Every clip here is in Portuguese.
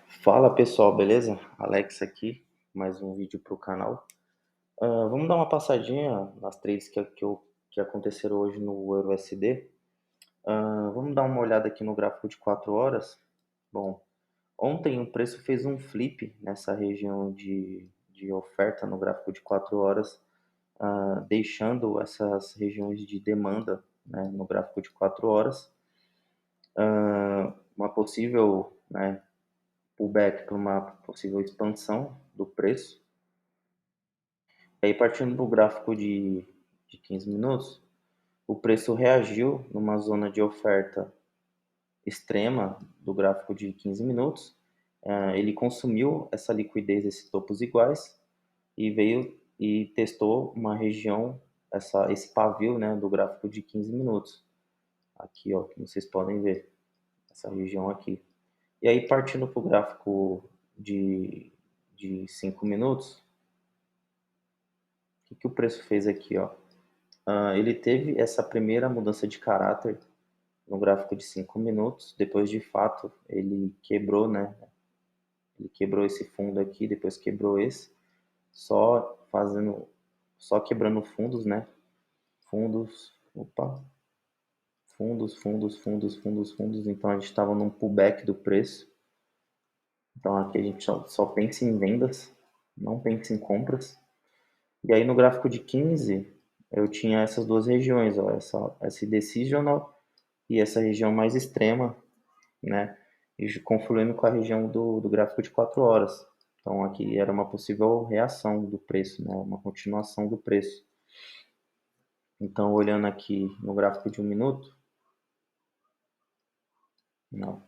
Fala pessoal, beleza? Alex aqui, mais um vídeo para o canal. Vamos dar uma passadinha nas trades que aconteceram hoje no EURUSD. Vamos dar uma olhada aqui no gráfico de 4 horas. Bom, ontem o preço fez um flip nessa região de oferta no gráfico de 4 horas, deixando essas regiões de demanda, né, no gráfico de 4 horas. Uma possível, né, pullback para uma possível expansão do preço. E aí, partindo do gráfico de 15 minutos, o preço reagiu numa zona de oferta extrema do gráfico de 15 minutos. Ele consumiu essa liquidez, esses topos iguais, e veio e testou uma região, esse pavio, né, do gráfico de 15 minutos. Aqui, ó, que vocês podem ver, essa região aqui. E aí, partindo para o gráfico de 5 minutos, o que o preço fez aqui, ó? Ele teve essa primeira mudança de caráter no gráfico de 5 minutos, depois de fato ele quebrou, né? Ele quebrou esse fundo aqui, depois quebrou esse, só fazendo, só quebrando fundos, né? Fundos, opa, fundos. Então a gente estava num pullback do preço. Então aqui a gente só pensa em vendas, não pensa em compras. E aí no gráfico de 15 eu tinha essas duas regiões, ó, essa decisional e essa região mais extrema, né, e confluindo com a região do gráfico de 4 horas. Então aqui era uma possível reação do preço, né, uma continuação do preço. Então olhando aqui no gráfico de 1 minuto, não.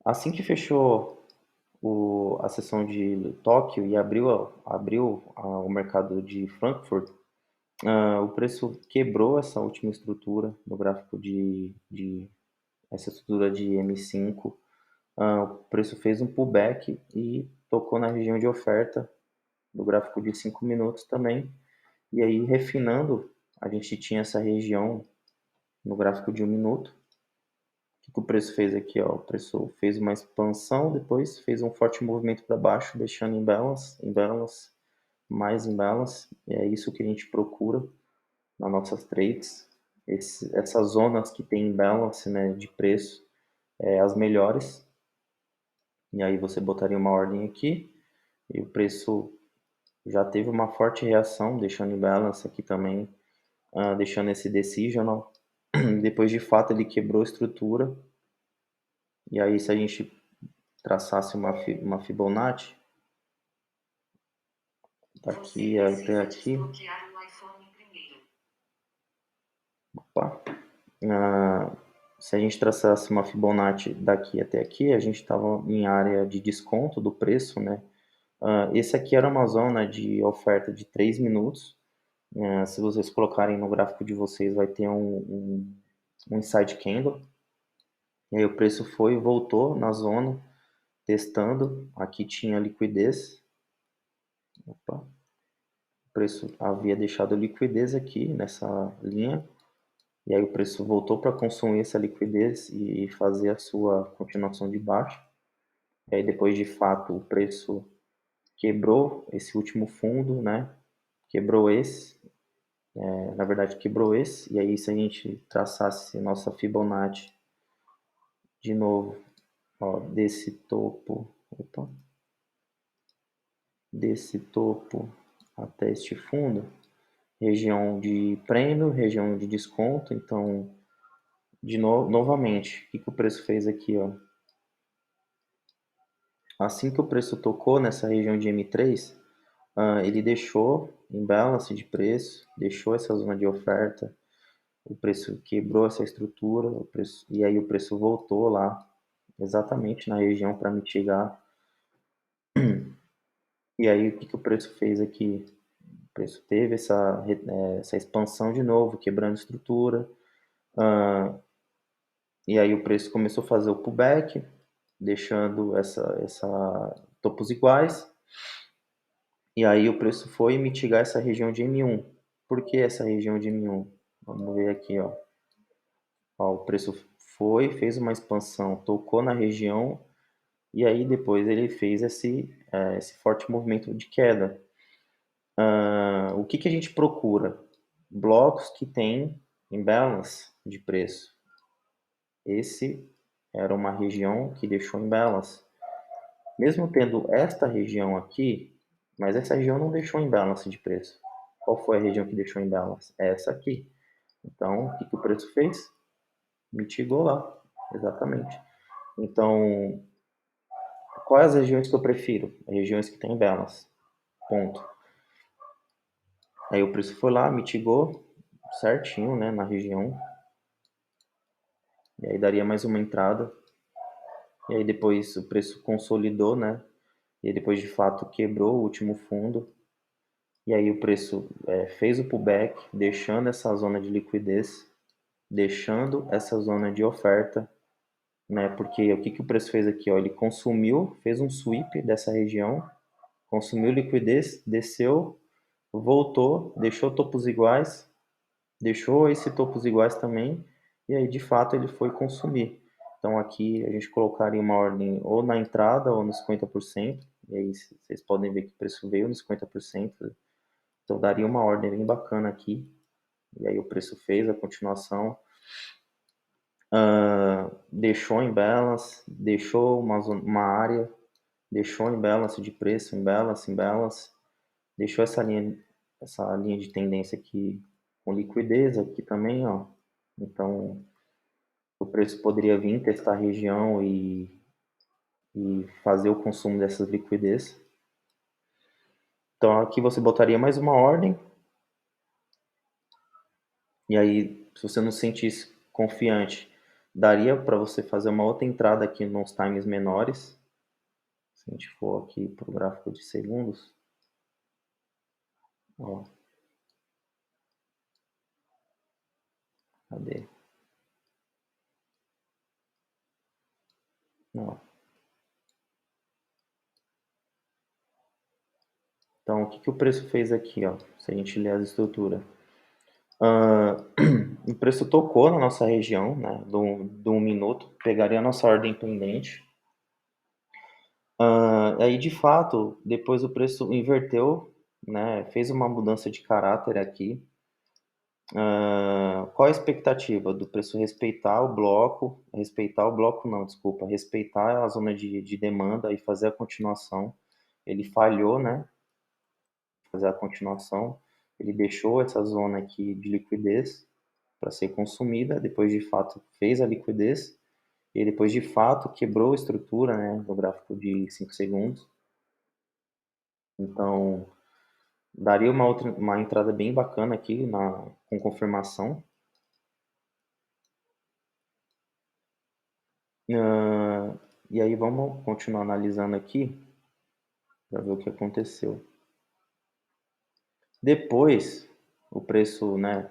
Assim que fechou a sessão de Tóquio e abriu o mercado de Frankfurt, o preço quebrou essa última estrutura no gráfico de essa estrutura de M5. O preço fez um pullback e tocou na região de oferta do gráfico de 5 minutos também. E aí, refinando, a gente tinha essa região no gráfico de 1 minuto. O que o preço fez aqui? Ó? O preço fez uma expansão, depois fez um forte movimento para baixo, deixando imbalance, mais imbalance. E é isso que a gente procura nas nossas trades. Essas zonas que tem imbalance, né, de preço, as melhores. E aí você botaria uma ordem aqui e o preço já teve uma forte reação, deixando em balance aqui também, deixando esse decisional. Depois de fato ele quebrou a estrutura. E aí se a gente traçasse uma Fibonacci, daqui até aqui, opa, se a gente traçasse uma Fibonacci daqui até aqui, a gente estava em área de desconto do preço, né? Esse aqui era uma zona de oferta de 3 minutos. Se vocês colocarem no gráfico de vocês, vai ter um inside candle. E aí o preço foi e voltou na zona, testando. Aqui tinha liquidez. Opa. O preço havia deixado liquidez aqui nessa linha. E aí o preço voltou para consumir essa liquidez e fazer a sua continuação de baixa. E aí depois de fato o preço quebrou esse último fundo, né? Quebrou esse, na verdade quebrou esse. E aí se a gente traçasse nossa Fibonacci de novo, ó, desse topo até este fundo, região de prêmio, região de desconto. Então, novamente, o que o preço fez aqui, ó? Assim que o preço tocou nessa região de M3, ele deixou imbalance de preço, deixou essa zona de oferta, o preço quebrou essa estrutura, e aí o preço voltou lá, exatamente na região para mitigar. E aí o que o preço fez aqui? O preço teve essa expansão de novo, quebrando estrutura, e aí o preço começou a fazer o pullback, deixando essa topos iguais, e aí o preço foi mitigar essa região de M1. Por que essa região de M1? Vamos ver aqui, ó. O preço fez uma expansão, tocou na região, e aí depois ele fez esse forte movimento de queda. O que a gente procura? Blocos que têm imbalance de preço. Esse era uma região que deixou imbalance. Mesmo tendo esta região aqui, mas essa região não deixou imbalance de preço. Qual foi a região que deixou imbalance? Essa aqui. Então, o que o preço fez? Mitigou lá, exatamente. Então, quais as regiões que eu prefiro? As regiões que têm imbalance. Ponto. Aí o preço foi lá, mitigou certinho, né, na região. E aí daria mais uma entrada. E aí depois o preço consolidou, né? E aí depois de fato quebrou o último fundo. E aí o preço fez o pullback, deixando essa zona de liquidez, deixando essa zona de oferta, né? Porque o que o preço fez aqui? Ó, ele consumiu, fez um sweep dessa região, consumiu liquidez, desceu, voltou, deixou topos iguais, deixou esse topos iguais também, e aí de fato ele foi consumir. Então aqui a gente colocaria uma ordem ou na entrada ou no 50%, e aí vocês podem ver que o preço veio no 50%, então daria uma ordem bem bacana aqui, e aí o preço fez a continuação, deixou em balance, deixou uma área, deixou em balance de preço, em balance, deixou essa linha de tendência aqui com liquidez aqui também, ó. Então o preço poderia vir testar a região e fazer o consumo dessas liquidez. Então aqui você botaria mais uma ordem, e aí se você não se sentisse confiante, daria para você fazer uma outra entrada aqui nos times menores. Se a gente for aqui para o gráfico de segundos, ó, cadê? Não. Então, o que o preço fez aqui, ó? Se a gente ler as estruturas. O preço tocou na nossa região, né, do 1 minuto, pegaria a nossa ordem pendente. Aí, de fato, depois o preço inverteu, né, fez uma mudança de caráter aqui. Qual a expectativa do preço respeitar o bloco? Respeitar o bloco não, desculpa, respeitar a zona de demanda e fazer a continuação. Ele falhou, né? Fazer a continuação. Ele deixou essa zona aqui de liquidez para ser consumida, depois de fato fez a liquidez e depois de fato quebrou a estrutura, né, no gráfico de 5 segundos. Então, daria uma entrada bem bacana aqui com confirmação. E aí vamos continuar analisando aqui para ver o que aconteceu. Depois, o preço, né,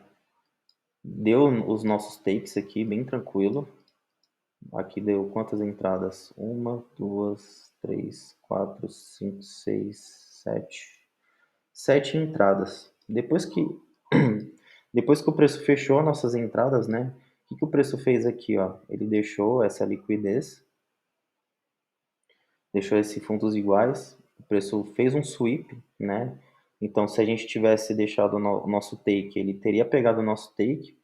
deu os nossos takes aqui bem tranquilo. Aqui deu quantas entradas? 1, 2, 3, 4, 5, 6, 7. 7 entradas. Depois que o preço fechou nossas entradas, né? O que o preço fez aqui, ó? Ele deixou essa liquidez, deixou esses fundos iguais, o preço fez um sweep, né? Então, se a gente tivesse deixado o nosso take, ele teria pegado o nosso take.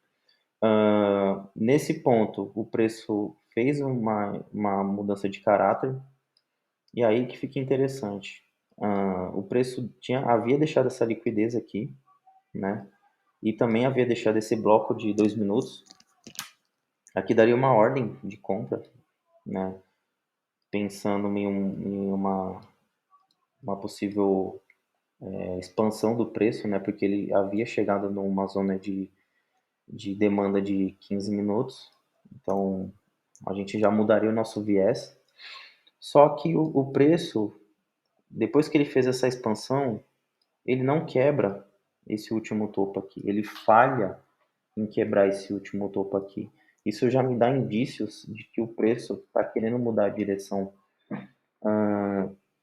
Nesse ponto, o preço fez uma mudança de caráter, e aí que fica interessante. O preço havia deixado essa liquidez aqui, né? E também havia deixado esse bloco de 2 minutos. Aqui daria uma ordem de compra, né? Pensando em uma possível expansão do preço, né? Porque ele havia chegado numa zona de demanda de 15 minutos. Então, a gente já mudaria o nosso viés. Só que o preço, depois que ele fez essa expansão, ele não quebra esse último topo aqui. Ele falha em quebrar esse último topo aqui. Isso já me dá indícios de que o preço está querendo mudar a direção.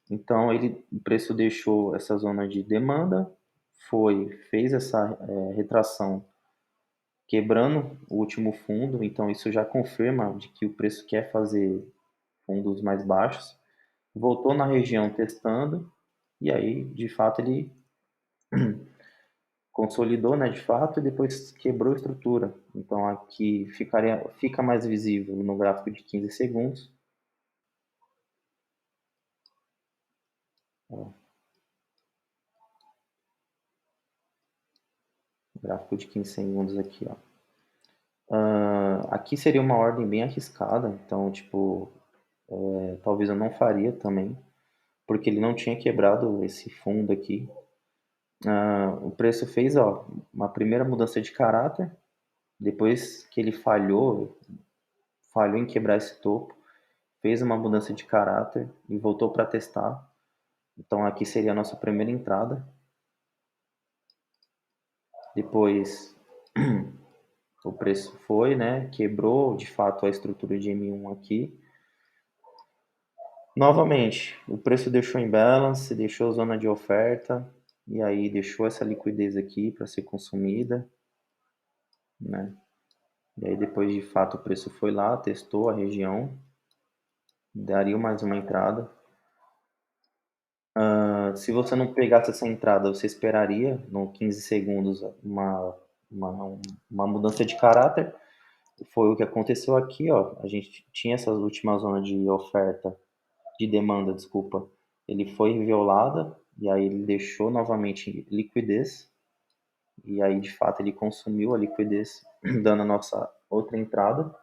Então, o preço deixou essa zona de demanda, fez essa retração quebrando o último fundo, então isso já confirma de que o preço quer fazer fundos mais baixos. Voltou na região testando, e aí, de fato, ele consolidou, né, de fato, e depois quebrou a estrutura. Então aqui fica mais visível no gráfico de 15 segundos. Ó, gráfico de 15 segundos aqui, ó. Aqui seria uma ordem bem arriscada, então, tipo, talvez eu não faria também, porque ele não tinha quebrado esse fundo aqui. O preço fez, ó, uma primeira mudança de caráter, depois que ele falhou em quebrar esse topo, fez uma mudança de caráter e voltou para testar. Então aqui seria a nossa primeira entrada. Depois o preço foi, né? Quebrou de fato a estrutura de M1 aqui. Novamente, o preço deixou em balance, deixou zona de oferta e aí deixou essa liquidez aqui para ser consumida, né? E aí depois de fato o preço foi lá, testou a região, daria mais uma entrada. Se você não pegasse essa entrada, você esperaria no 15 segundos uma, uma mudança de caráter. Foi o que aconteceu aqui, ó. A gente tinha essa última zona de oferta, de demanda, desculpa. Ele foi violada e aí ele deixou novamente liquidez e aí de fato ele consumiu a liquidez, dando a nossa outra entrada.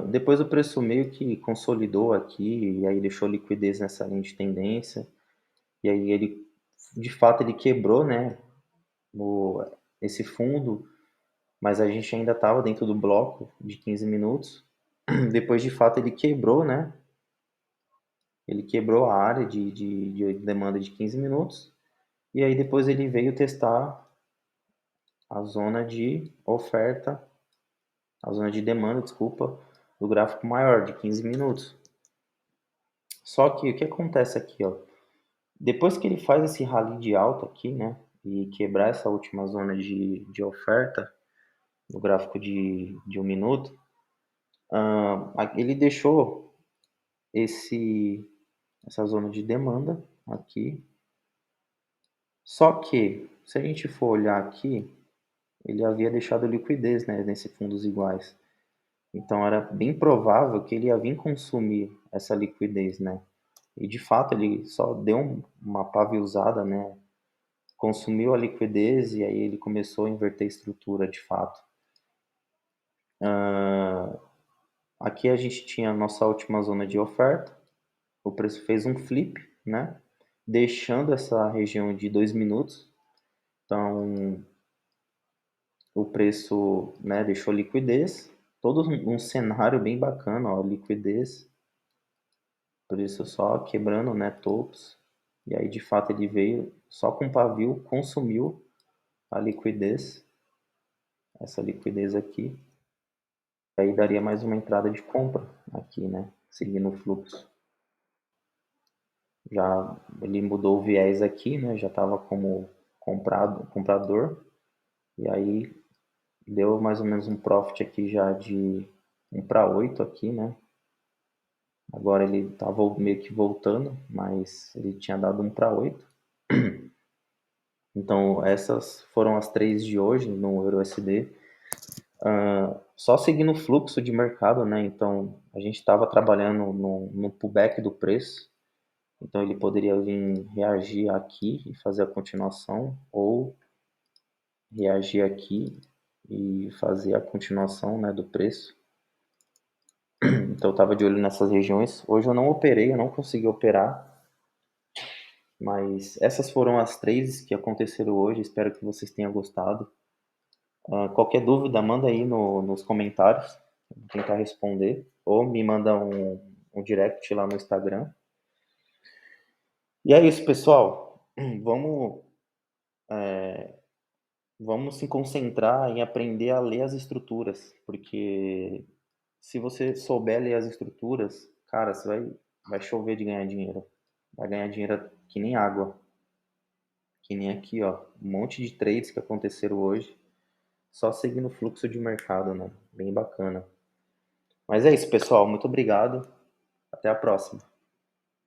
Depois o preço meio que consolidou aqui e aí deixou liquidez nessa linha de tendência. E aí ele, de fato, ele quebrou, né, o, esse fundo, mas a gente ainda estava dentro do bloco de 15 minutos. Depois, de fato, ele quebrou, né? Ele quebrou a área de demanda de 15 minutos. E aí depois ele veio testar a zona de oferta, a zona de demanda, desculpa, do gráfico maior de 15 minutos. Só que o que acontece aqui, ó? Depois que ele faz esse rally de alta aqui, né? E quebrar essa última zona de oferta no gráfico de 1 minuto, ele deixou essa zona de demanda aqui. Só que, se a gente for olhar aqui, ele havia deixado liquidez, né, nesse fundos iguais. Então era bem provável que ele ia vir consumir essa liquidez, né? E de fato ele só deu uma paviuzada, né? Consumiu a liquidez e aí ele começou a inverter a estrutura de fato. Aqui a gente tinha a nossa última zona de oferta, o preço fez um flip, né? Deixando essa região de 2 minutos. Então o preço, né, deixou liquidez, todo um cenário bem bacana, ó, liquidez, preço só quebrando, né, topos. E aí de fato ele veio só com pavio, consumiu a liquidez, essa liquidez aqui. Aí daria mais uma entrada de compra aqui, né? Seguindo o fluxo. Já ele mudou o viés aqui, né? Já estava como comprador. E aí deu mais ou menos um profit aqui já de 1/8 aqui, né? Agora ele tá meio que voltando, mas ele tinha dado 1/8. Então essas foram as três de hoje no EURUSD. Só seguindo o fluxo de mercado, né? Então a gente estava trabalhando no pullback do preço. Então ele poderia vir reagir aqui e fazer a continuação, ou reagir aqui e fazer a continuação, né, do preço. Então eu estava de olho nessas regiões. Hoje eu não operei, eu não consegui operar, mas essas foram as três que aconteceram hoje. Espero que vocês tenham gostado. Qualquer dúvida, manda aí nos comentários, vou tentar responder, ou me manda um direct lá no Instagram. E é isso, pessoal. Vamos Vamos se concentrar em aprender a ler as estruturas, porque se você souber ler as estruturas, cara, vai chover de ganhar dinheiro. Vai ganhar dinheiro que nem água. Que nem aqui, ó, um monte de trades que aconteceram hoje, só seguindo o fluxo de mercado, né? Bem bacana. Mas é isso, pessoal. Muito obrigado. Até a próxima.